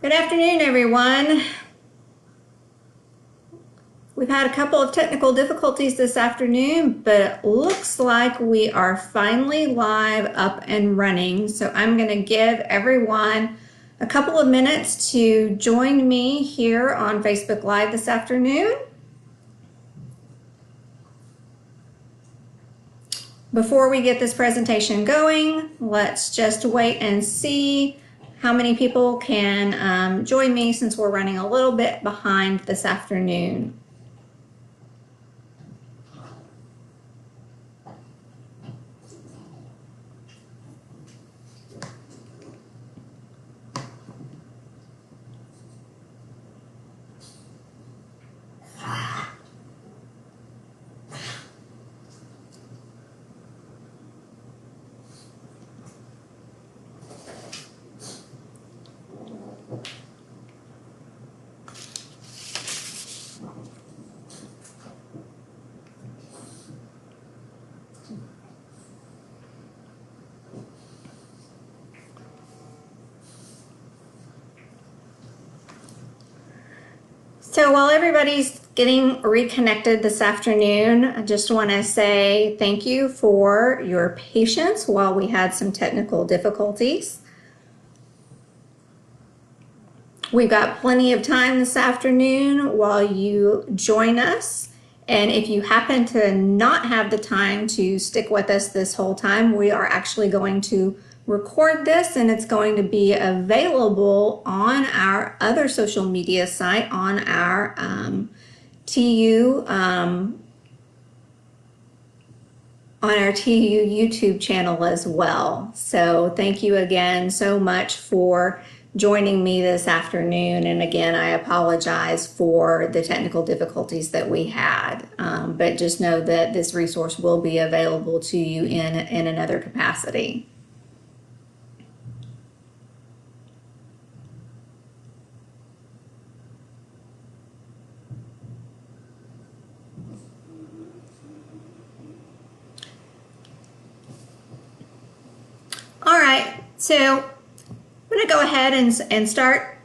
Good afternoon, everyone. We've had a couple of technical difficulties this afternoon, but it looks like we are finally live, up and running. So I'm going to give everyone a couple of minutes to join me here on Facebook Live this afternoon. Before we get this presentation going, let's just wait and see how many people can join me since we're running a little bit behind this afternoon. So while everybody's getting reconnected this afternoon, I just want to say thank you for your patience while we had some technical difficulties. We've got plenty of time this afternoon while you join us. And if you happen to not have the time to stick with us this whole time, we are actually going to record this, and it's going to be available on our other social media site, on our TU YouTube channel as well. So thank you again so much for joining me this afternoon. And again, I apologize for the technical difficulties that we had, but just know that this resource will be available to you in another capacity. All right, so I'm going to go ahead and start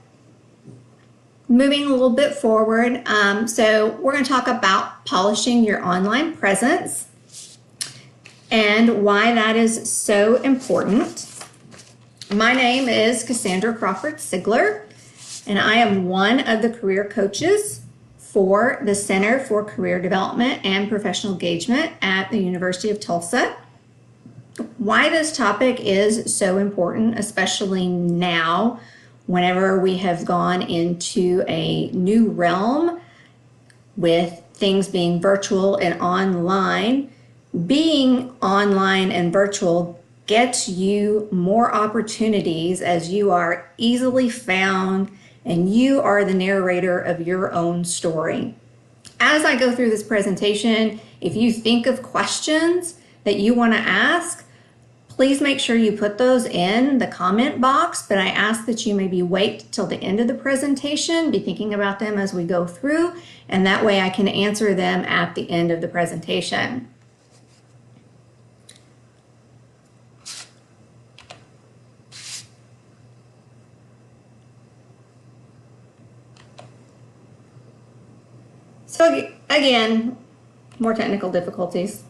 moving a little bit forward. So we're going to talk about polishing your online presence and why that is so important. My name is Cassandra Crawford Sigler, and I am one of the career coaches for the Center for Career Development and Professional Engagement at the University of Tulsa. Why this topic is so important, especially now, whenever we have gone into a new realm with things being virtual and online. Being online and virtual gets you more opportunities as you are easily found and you are the narrator of your own story. As I go through this presentation, if you think of questions that you want to ask, please make sure you put those in the comment box, but I ask that you maybe wait till the end of the presentation, be thinking about them as we go through, and that way I can answer them at the end of the presentation. So again, more technical difficulties.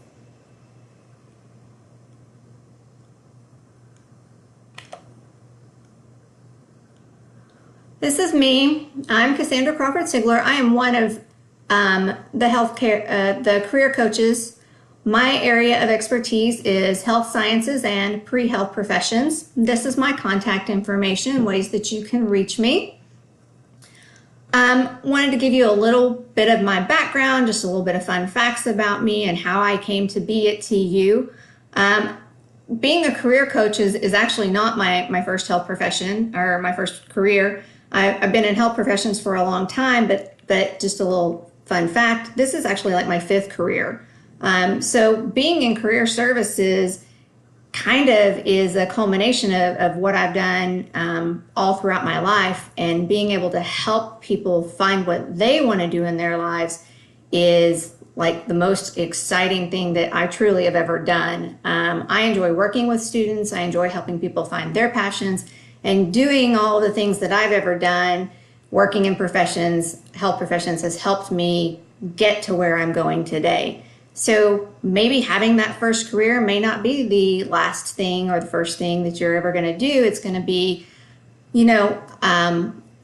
This is me. I'm Cassandra Crawford Sigler. I am one of the career coaches. My area of expertise is health sciences and pre-health professions. This is my contact information, ways that you can reach me. Wanted to give you a little bit of my background, just a little bit of fun facts about me and how I came to be at TU. Being a career coach is actually not my first health profession or my first career. I've been in health professions for a long time, but just a little fun fact, this is actually like my fifth career. So being in career services kind of is a culmination of what I've done all throughout my life, and being able to help people find what they want to do in their lives is like the most exciting thing that I truly have ever done. I enjoy working with students. I enjoy helping people find their passions, and doing all the things that I've ever done, working in professions, health professions, has helped me get to where I'm going today. So maybe having that first career may not be the last thing or the first thing that you're ever going to do. It's going to be,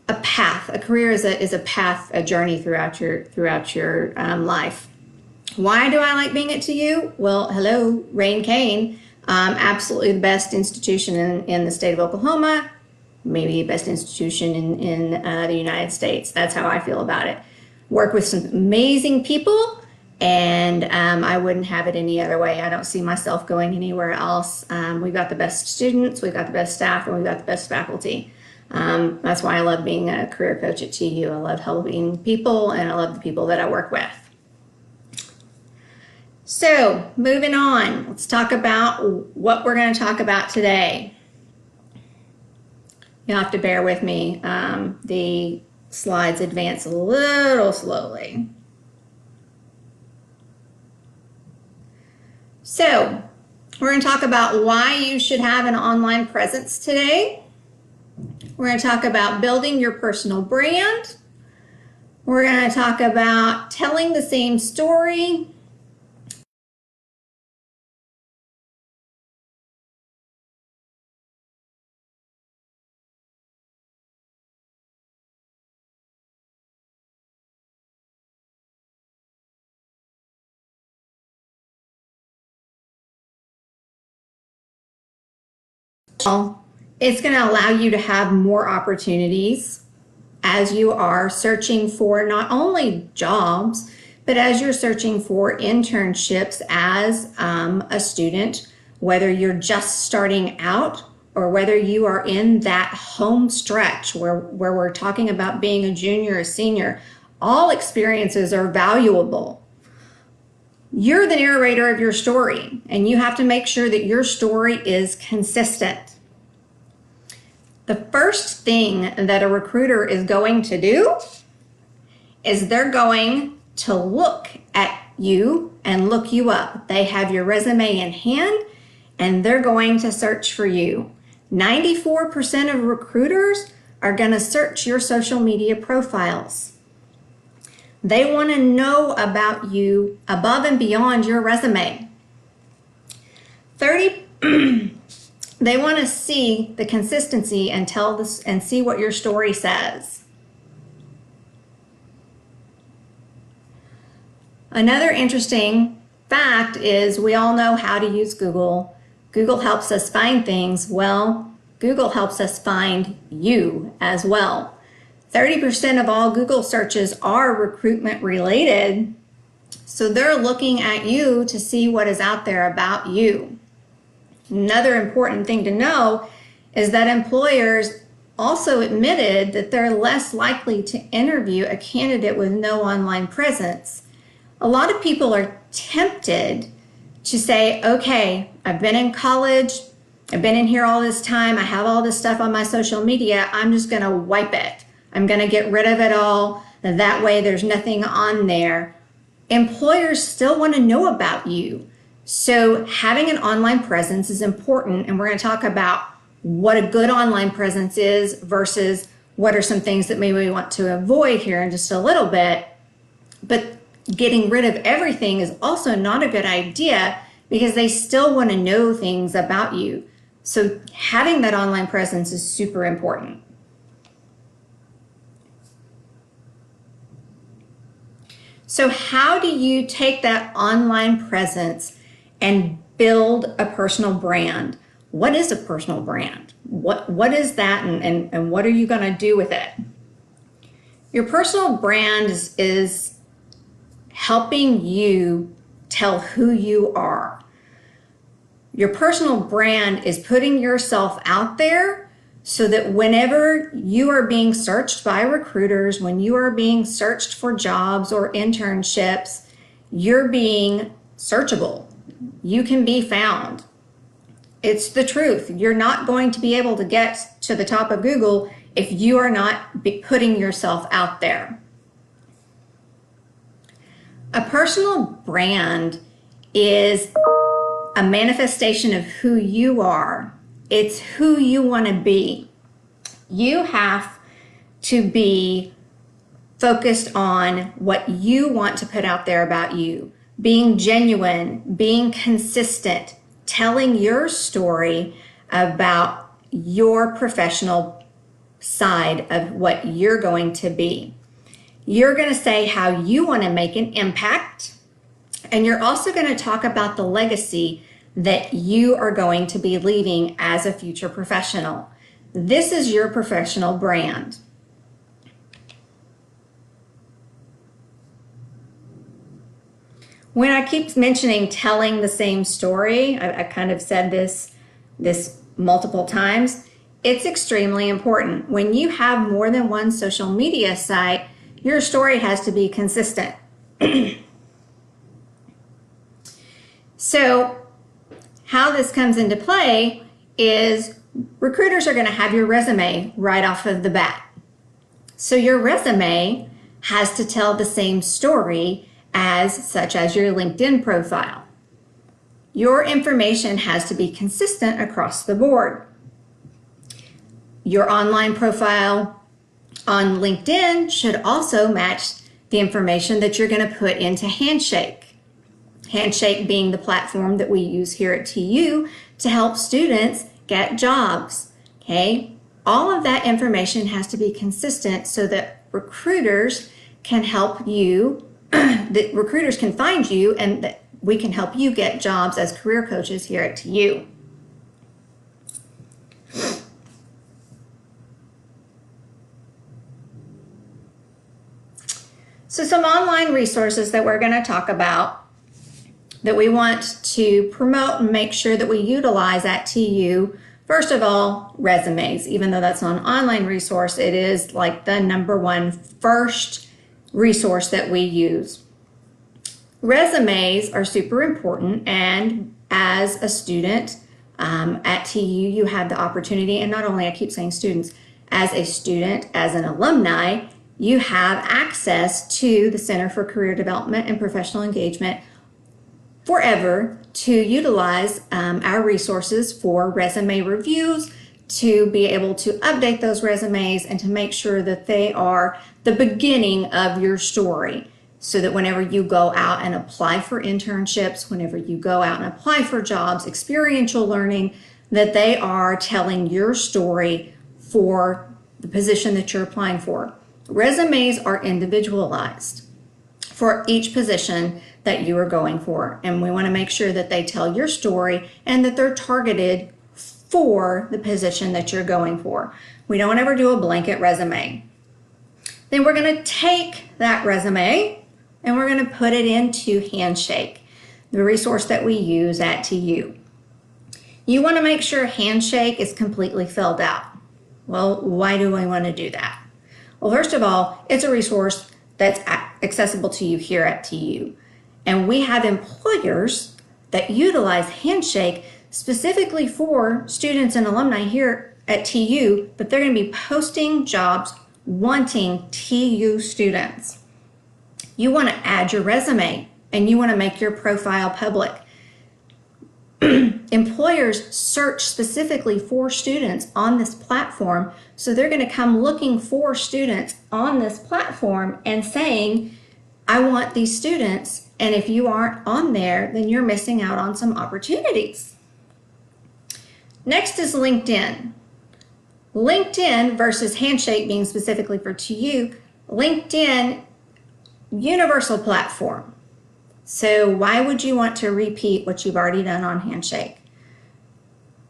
a path. A career is a path, a journey throughout your life. Why do I like being at TU? Well, hello, Rain Kane, absolutely the best institution in the state of Oklahoma, maybe the best institution in the United States. That's how I feel about it. Work with some amazing people, and I wouldn't have it any other way. I don't see myself going anywhere else. We've got the best students, we've got the best staff, and we've got the best faculty. That's why I love being a career coach at TU. I love helping people, and I love the people that I work with. So moving on, let's talk about what we're going to talk about today. You'll have to bear with me. The slides advance a little slowly. So we're going to talk about why you should have an online presence today. We're going to talk about building your personal brand. We're going to talk about telling the same story. It's going to allow you to have more opportunities as you are searching for not only jobs, but as you're searching for internships as a student, whether you're just starting out or whether you are in that home stretch where we're talking about being a junior or senior. All experiences are valuable. You're the narrator of your story, and you have to make sure that your story is consistent. The first thing that a recruiter is going to do is they're going to look at you and look you up. They have your resume in hand, and they're going to search for you. 94% of recruiters are going to search your social media profiles. They want to know about you above and beyond your resume. They want to see the consistency and see what your story says. Another interesting fact is we all know how to use Google. Google helps us find things. Well, Google helps us find you as well. 30% of all Google searches are recruitment related, so they're looking at you to see what is out there about you. Another important thing to know is that employers also admitted that they're less likely to interview a candidate with no online presence. A lot of people are tempted to say, okay, I've been in college, I've been in here all this time, I have all this stuff on my social media, I'm just going to wipe it. I'm going to get rid of it all. That way there's nothing on there. Employers still want to know about you. So having an online presence is important, and we're going to talk about what a good online presence is versus what are some things that maybe we want to avoid here in just a little bit. But getting rid of everything is also not a good idea because they still want to know things about you. So having that online presence is super important. So how do you take that online presence and build a personal brand? What is a personal brand? What is that, and what are you going to do with it? Your personal brand is helping you tell who you are. Your personal brand is putting yourself out there so that whenever you are being searched by recruiters, when you are being searched for jobs or internships, you're being searchable. You can be found. It's the truth. You're not going to be able to get to the top of Google if you are not putting yourself out there. A personal brand is a manifestation of who you are. It's who you want to be. You have to be focused on what you want to put out there about you, being genuine, being consistent, telling your story about your professional side of what you're going to be. You're going to say how you want to make an impact, and you're also going to talk about the legacy that you are going to be leaving as a future professional. This is your professional brand. When I keep mentioning telling the same story, I kind of said this multiple times, it's extremely important. When you have more than one social media site, your story has to be consistent. So how this comes into play is recruiters are going to have your resume right off of the bat. So your resume has to tell the same story such as your LinkedIn profile. Your information has to be consistent across the board. Your online profile on LinkedIn should also match the information that you're going to put into Handshake. Handshake being the platform that we use here at TU to help students get jobs. Okay? All of that information has to be consistent so that recruiters can help you, that recruiters can find you, and that we can help you get jobs as career coaches here at TU. So some online resources that we're going to talk about that we want to promote and make sure that we utilize at TU. First of all, resumes. Even though that's not an online resource, it is like the #1 first resource that we use. Resumes are super important, and as a student at TU, you have the opportunity, and not only, I keep saying students, as a student, as an alumni, you have access to the Center for Career Development and Professional Engagement forever to utilize our resources for resume reviews, to be able to update those resumes and to make sure that they are the beginning of your story, so that whenever you go out and apply for internships, whenever you go out and apply for jobs, experiential learning, that they are telling your story for the position that you're applying for. Resumes are individualized for each position that you are going for, and we want to make sure that they tell your story and that they're targeted for the position that you're going for. We don't ever do a blanket resume. Then we're going to take that resume and we're going to put it into Handshake, the resource that we use at TU. You want to make sure Handshake is completely filled out. Well, why do we want to do that? Well, first of all, it's a resource that's accessible to you here at TU. And we have employers that utilize Handshake specifically for students and alumni here at TU, but they're going to be posting jobs wanting TU students. You want to add your resume and you want to make your profile public. Employers search specifically for students on this platform, so they're going to come looking for students on this platform and saying, I want these students, and if you aren't on there, then you're missing out on some opportunities. Next is LinkedIn. LinkedIn versus Handshake being specifically for TU, LinkedIn, universal platform. So why would you want to repeat what you've already done on Handshake?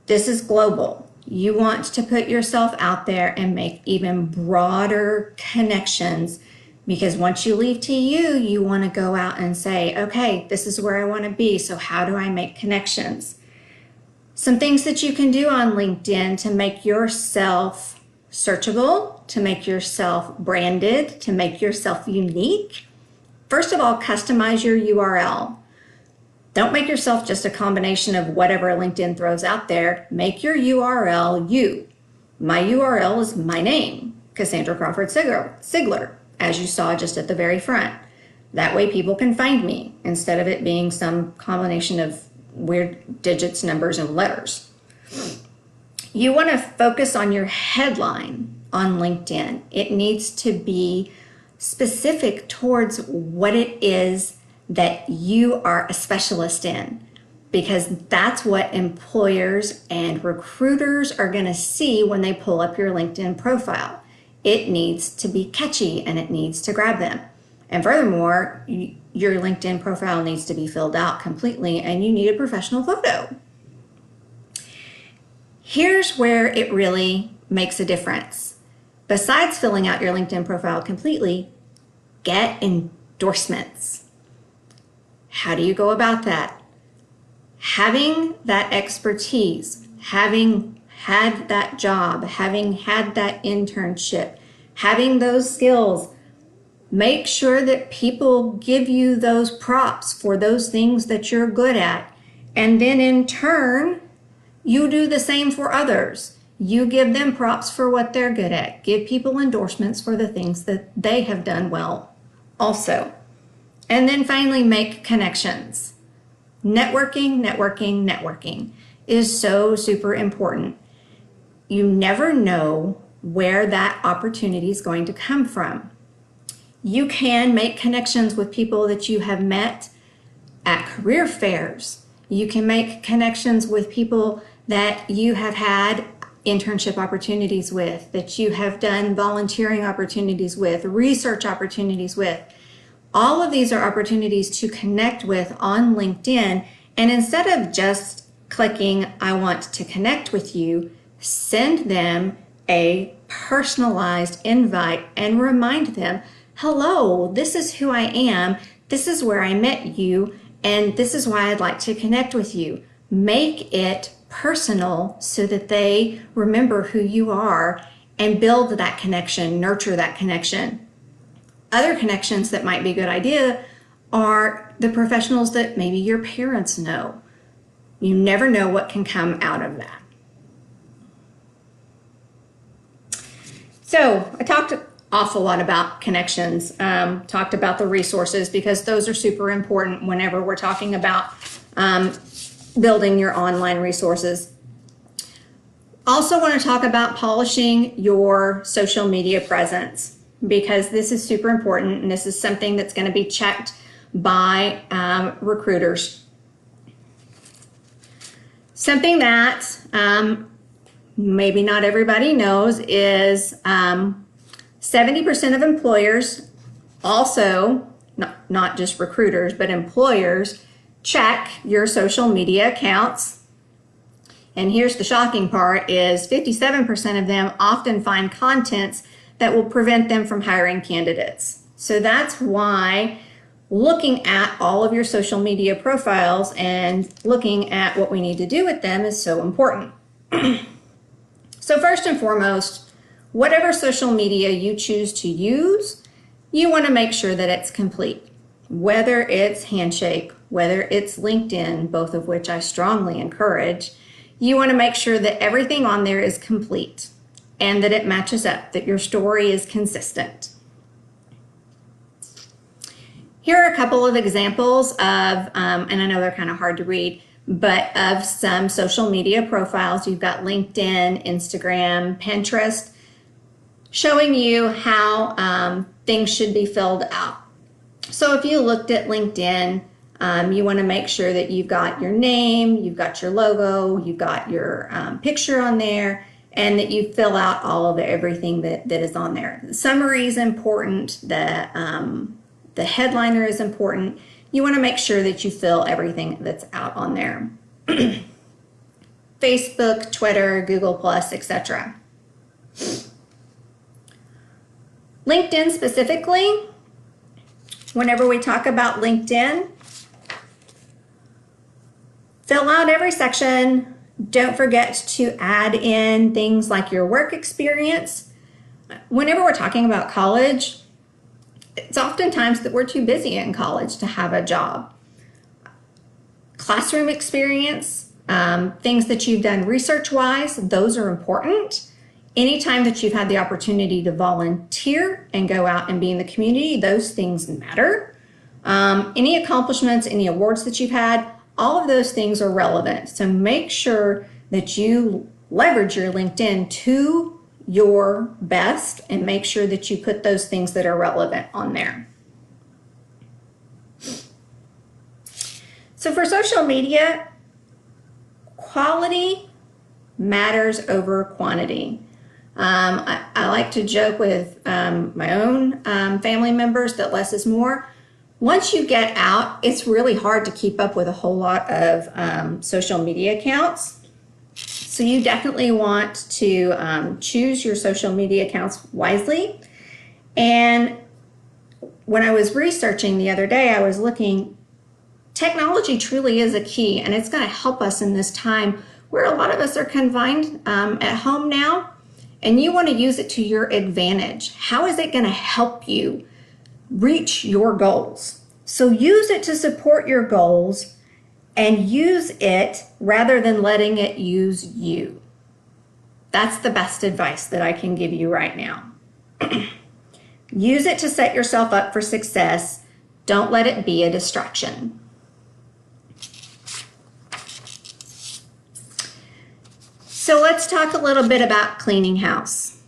This is global. You want to put yourself out there and make even broader connections, because once you leave TU, you want to go out and say, okay, this is where I want to be, so how do I make connections? Some things that you can do on LinkedIn to make yourself searchable, to make yourself branded, to make yourself unique. First of all, customize your URL. Don't make yourself just a combination of whatever LinkedIn throws out there. Make your URL you. My URL is my name, Cassandra Crawford Sigler, as you saw just at the very front. That way people can find me instead of it being some combination of weird digits, numbers, and letters. You want to focus on your headline on LinkedIn. It needs to be specific towards what it is that you are a specialist in, because that's what employers and recruiters are going to see when they pull up your LinkedIn profile. It needs to be catchy and it needs to grab them. And furthermore, your LinkedIn profile needs to be filled out completely and you need a professional photo. Here's where it really makes a difference. Besides filling out your LinkedIn profile completely, get endorsements. How do you go about that? Having that expertise, having had that job, having had that internship, having those skills, make sure that people give you those props for those things that you're good at. And then in turn, you do the same for others. You give them props for what they're good at. Give people endorsements for the things that they have done well also. And then finally, make connections. Networking is so super important. You never know where that opportunity is going to come from. You can make connections with people that you have met at career fairs. You can make connections with people that you have had internship opportunities with, that you have done volunteering opportunities with, research opportunities with. All of these are opportunities to connect with on LinkedIn. And instead of just clicking, I want to connect with you, send them a personalized invite and remind them, hello, this is who I am, this is where I met you, and this is why I'd like to connect with you. Make it personal so that they remember who you are and build that connection, nurture that connection. Other connections that might be a good idea are the professionals that maybe your parents know. You never know what can come out of that. So I talked an awful lot about connections, talked about the resources because those are super important whenever we're talking about building your online resources. Also want to talk about polishing your social media presence, because this is super important and this is something that's going to be checked by recruiters. Something that maybe not everybody knows is 70% of employers, also not just recruiters, but employers, check your social media accounts. And here's the shocking part is 57% of them often find contents that will prevent them from hiring candidates. So that's why looking at all of your social media profiles and looking at what we need to do with them is so important. So first and foremost, whatever social media you choose to use, you want to make sure that it's complete. Whether it's Handshake, whether it's LinkedIn, both of which I strongly encourage, you want to make sure that everything on there is complete and that it matches up, that your story is consistent. Here are a couple of examples of, and I know they're kind of hard to read, but of some social media profiles. You've got LinkedIn, Instagram, Pinterest, showing you how things should be filled out. So if you looked at LinkedIn, you want to make sure that you've got your name, you've got your logo, you've got your picture on there, and that you fill out all of everything that is on there. The summary is important. The headliner is important. You want to make sure that you fill everything that's out on there. Facebook, Twitter, Google+, etc. LinkedIn specifically, whenever we talk about LinkedIn, fill out every section. Don't forget to add in things like your work experience. Whenever we're talking about college, it's oftentimes that we're too busy in college to have a job. Classroom experience, things that you've done research-wise, those are important. Anytime that you've had the opportunity to volunteer and go out and be in the community, those things matter. Any accomplishments, any awards that you've had, all of those things are relevant. So make sure that you leverage your LinkedIn to your best and make sure that you put those things that are relevant on there. So for social media, quality matters over quantity. I like to joke with my own family members that less is more. Once you get out, it's really hard to keep up with a whole lot of social media accounts. So you definitely want to choose your social media accounts wisely. And when I was researching the other day, I was looking, technology truly is a key, and it's going to help us in this time where a lot of us are confined at home now, and you want to use it to your advantage. How is it going to help you reach your goals? So use it to support your goals and use it rather than letting it use you. That's the best advice that I can give you right now. Use it to set yourself up for success. Don't let it be a distraction. So let's talk a little bit about cleaning house.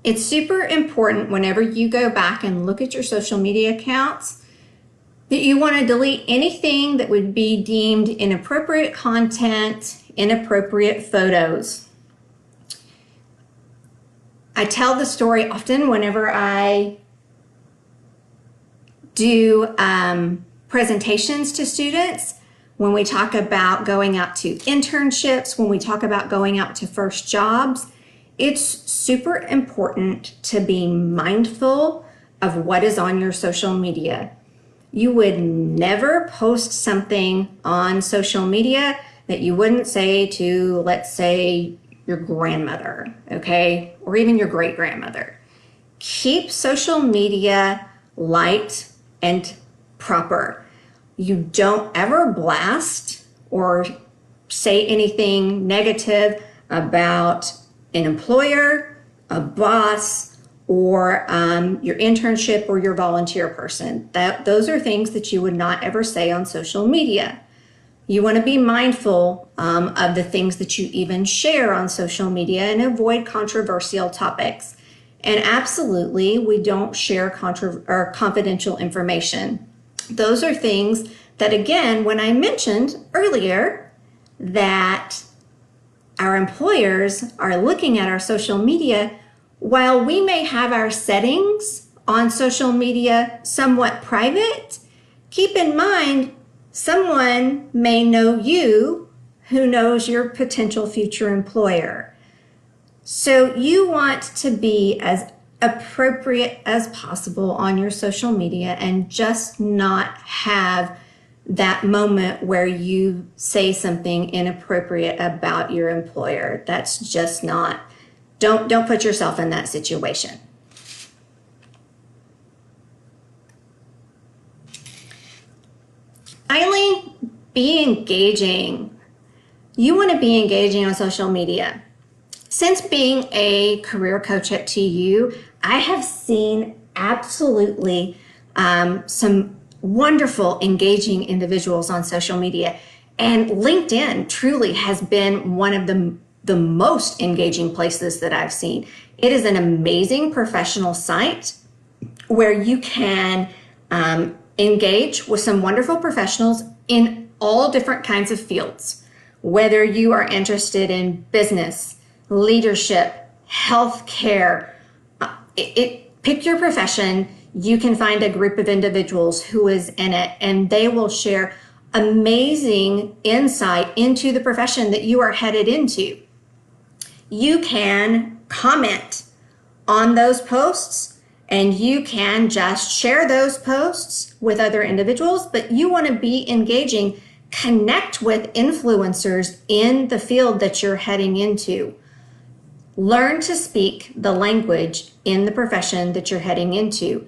It's super important whenever you go back and look at your social media accounts that you want to delete anything that would be deemed inappropriate content, inappropriate photos. I tell the story often whenever I do presentations to students. When we talk about going out to internships, when we talk about going out to first jobs, it's super important to be mindful of what is on your social media. You would never post something on social media that you wouldn't say to, let's say, your grandmother, okay? Or even your great-grandmother. Keep social media light and proper. You don't ever blast or say anything negative about an employer, a boss, or your internship or your volunteer person. Those are things that you would not ever say on social media. You want to be mindful of the things that you even share on social media and avoid controversial topics. And absolutely, we don't share confidential information. Those are things that, again, when I mentioned earlier that our employers are looking at our social media, while we may have our settings on social media somewhat private, keep in mind someone may know you who knows your potential future employer. So you want to be as appropriate as possible on your social media and just not have that moment where you say something inappropriate about your employer. That's just not, don't put yourself in that situation. Finally, be engaging. You want to be engaging on social media. Since being a career coach at TU, I have seen absolutely some wonderful, engaging individuals on social media. And LinkedIn truly has been one of the most engaging places that I've seen. It is an amazing professional site where you can engage with some wonderful professionals in all different kinds of fields. Whether you are interested in business, leadership, healthcare, pick your profession. You can find a group of individuals who is in it, and they will share amazing insight into the profession that you are headed into. You can comment on those posts, and you can just share those posts with other individuals, but you want to be engaging. Connect with influencers in the field that you're heading into. Learn to speak the language in the profession that you're heading into.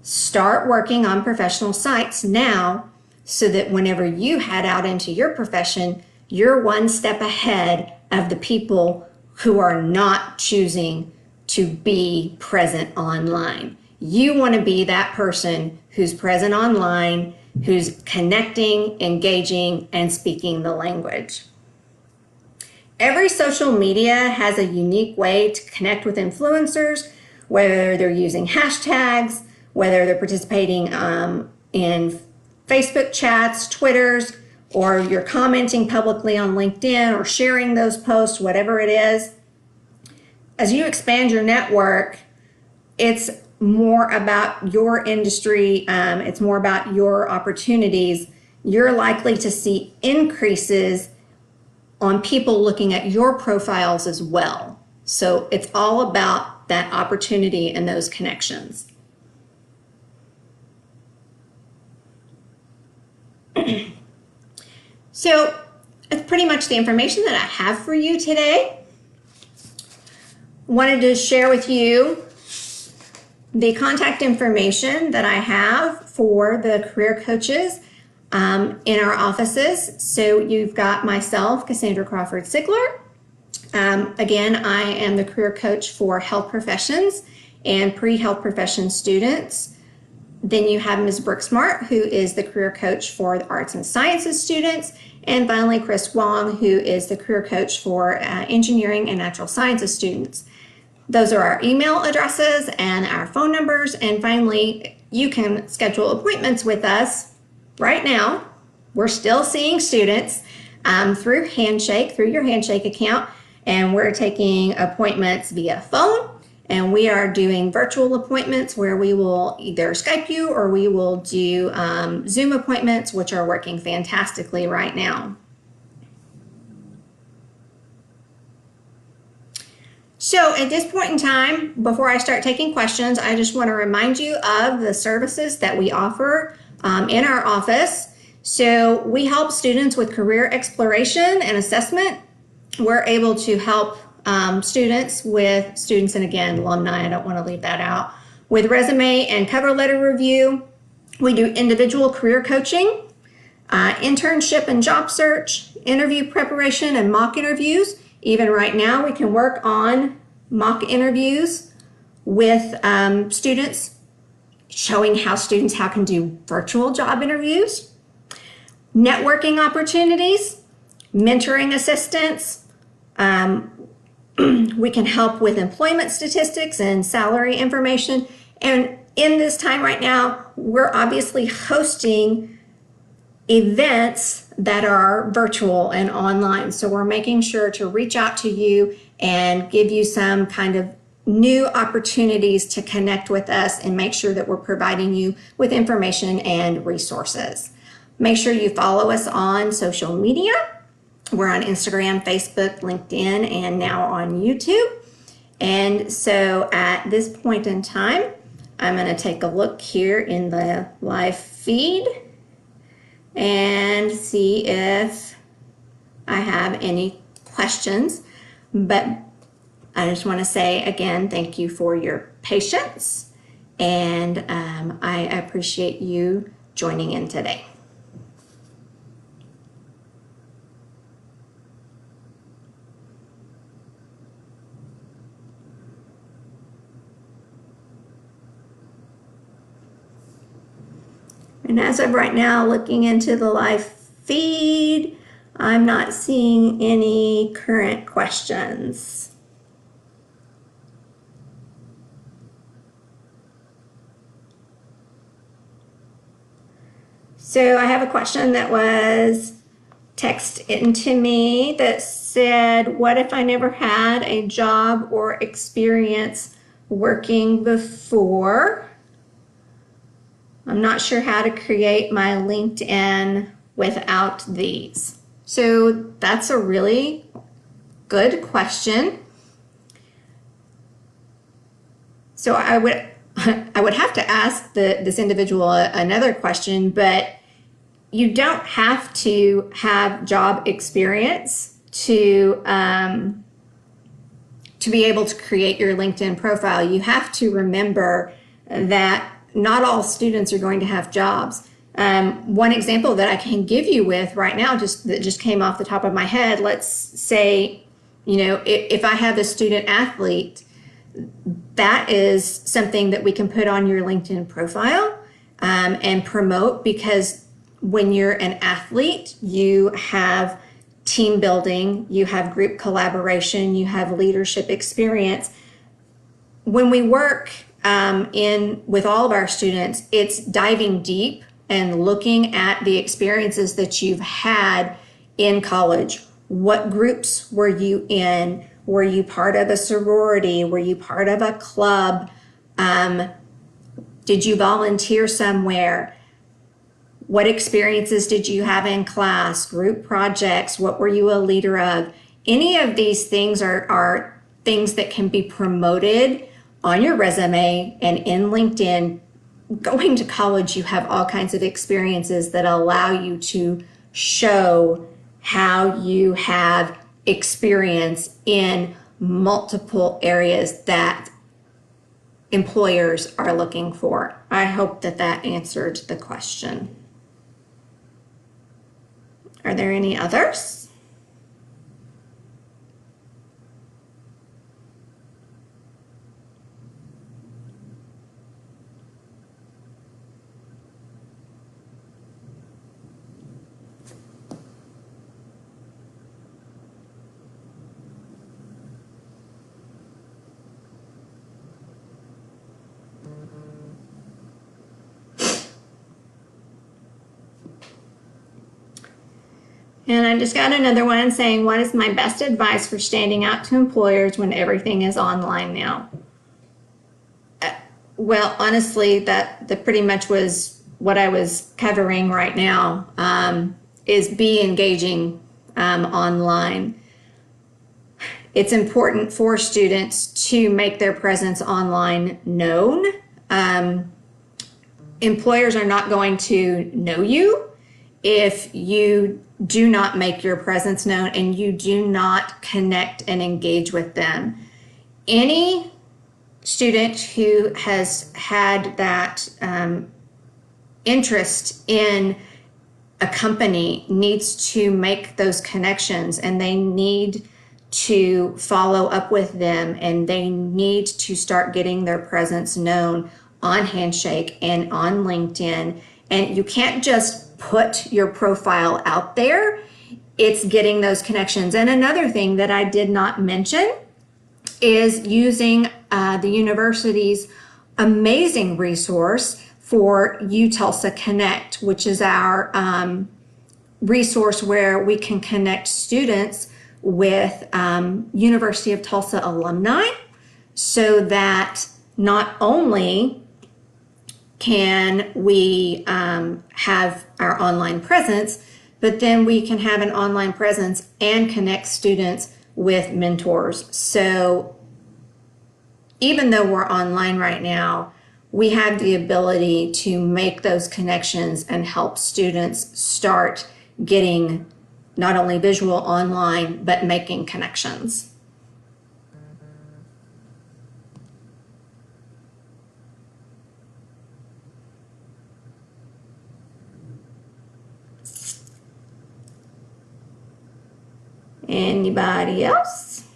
Start working on professional sites now so that whenever you head out into your profession, you're one step ahead of the people who are not choosing to be present online. You want to be that person who's present online, who's connecting, engaging, and speaking the language. Every social media has a unique way to connect with influencers, whether they're using hashtags, whether they're participating in Facebook chats, Twitters, or you're commenting publicly on LinkedIn or sharing those posts, whatever it is. As you expand your network, it's more about your industry, it's more about your opportunities. You're likely to see increases on people looking at your profiles as well. So it's all about that opportunity and those connections. So that's pretty much the information that I have for you today. Wanted to share with you the contact information that I have for the career coaches in our offices. So you've got myself, Cassandra Crawford Sigler. Again, I am the career coach for health professions and pre-health profession students. Then you have Ms. Brooksmart, who is the career coach for the arts and sciences students. And finally, Chris Wong, who is the career coach for engineering and natural sciences students. Those are our email addresses and our phone numbers. And finally, you can schedule appointments with us right now. We're still seeing students through Handshake, through your Handshake account, and we're taking appointments via phone, and we are doing virtual appointments where we will either Skype you or we will do Zoom appointments, which are working fantastically right now. So at this point in time, before I start taking questions, I just want to remind you of the services that we offer in our office. So we help students with career exploration and assessment. We're able to help students, and again, alumni, I don't want to leave that out, with resume and cover letter review. We do individual career coaching, internship and job search, interview preparation and mock interviews. Even right now, we can work on mock interviews with students, showing how students can do virtual job interviews, networking opportunities, mentoring assistance. We can help with employment statistics and salary information. And in this time right now, we're obviously hosting events that are virtual and online. So we're making sure to reach out to you and give you some kind of new opportunities to connect with us and make sure that we're providing you with information and resources. Make sure you follow us on social media. We're on Instagram, Facebook, LinkedIn, and now on YouTube. And so at this point in time, I'm going to take a look here in the live feed and see if I have any questions. But I just want to say again, thank you for your patience, and I appreciate you joining in today. And as of right now, looking into the live feed, I'm not seeing any current questions. So I have a question that was texted into me that said, what if I never had a job or experience working before? I'm not sure how to create my LinkedIn without these. So that's a really good question. So I would have to ask this individual another question, but you don't have to have job experience to be able to create your LinkedIn profile. You have to remember that not all students are going to have jobs. One example that I can give you with right now, that just came off the top of my head, let's say, if I have a student athlete, that is something that we can put on your LinkedIn profile and promote, because when you're an athlete, you have team building, you have group collaboration, you have leadership experience. When we work with all of our students, it's diving deep and looking at the experiences that you've had in college. What groups were you in? Were you part of a sorority? Were you part of a club? Did you volunteer somewhere? What experiences did you have in class, group projects? What were you a leader of? Any of these things are things that can be promoted on your resume and in LinkedIn. Going to college, you have all kinds of experiences that allow you to show how you have experience in multiple areas that employers are looking for. I hope that answered the question. Are there any others? And I just got another one saying, what is my best advice for standing out to employers when everything is online now? Well, honestly, that pretty much was what I was covering right now, is be engaging online. It's important for students to make their presence online known. Employers are not going to know you if you do not make your presence known and you do not connect and engage with them. Any student who has had that interest in a company needs to make those connections, and they need to follow up with them, and they need to start getting their presence known on Handshake and on LinkedIn. And you can't just put your profile out there. It's getting those connections. And another thing that I did not mention is using the university's amazing resource for Tulsa Connect, which is our resource where we can connect students with University of Tulsa alumni, so that not only can we have our online presence, but then we can have an online presence and connect students with mentors. So even though we're online right now, we have the ability to make those connections and help students start getting not only visual online, but making connections. Anybody else?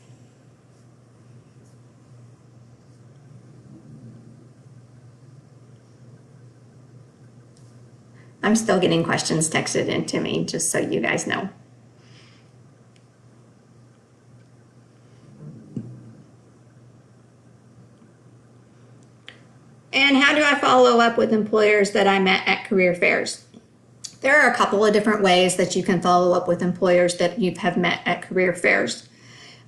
I'm still getting questions texted into me, just so you guys know. And how do I follow up with employers that I met at career fairs? There are a couple of different ways that you can follow up with employers that you have met at career fairs.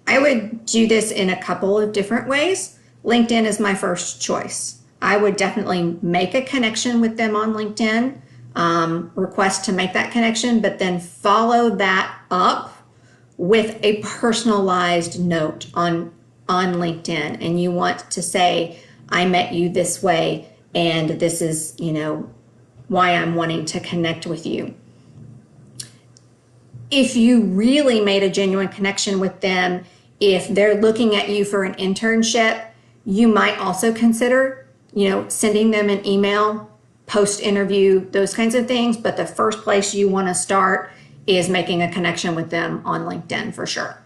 I would do this in a couple of different ways. LinkedIn is my first choice. I would definitely make a connection with them on LinkedIn, request to make that connection, but then follow that up with a personalized note on LinkedIn. And you want to say, I met you this way, and this is, why I'm wanting to connect with you. If you really made a genuine connection with them, if they're looking at you for an internship, you might also consider, sending them an email, post-interview, those kinds of things. But the first place you want to start is making a connection with them on LinkedIn for sure.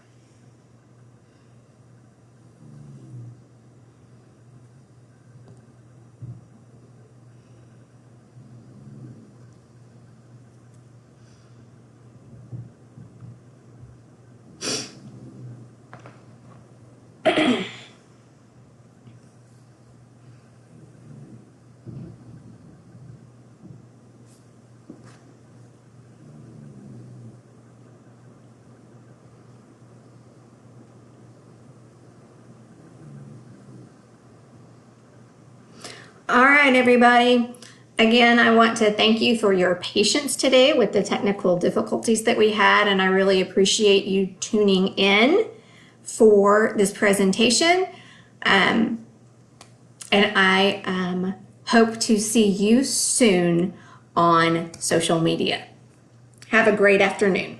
All right, everybody. Again, I want to thank you for your patience today with the technical difficulties that we had, and I really appreciate you tuning in for this presentation. And I hope to see you soon on social media. Have a great afternoon.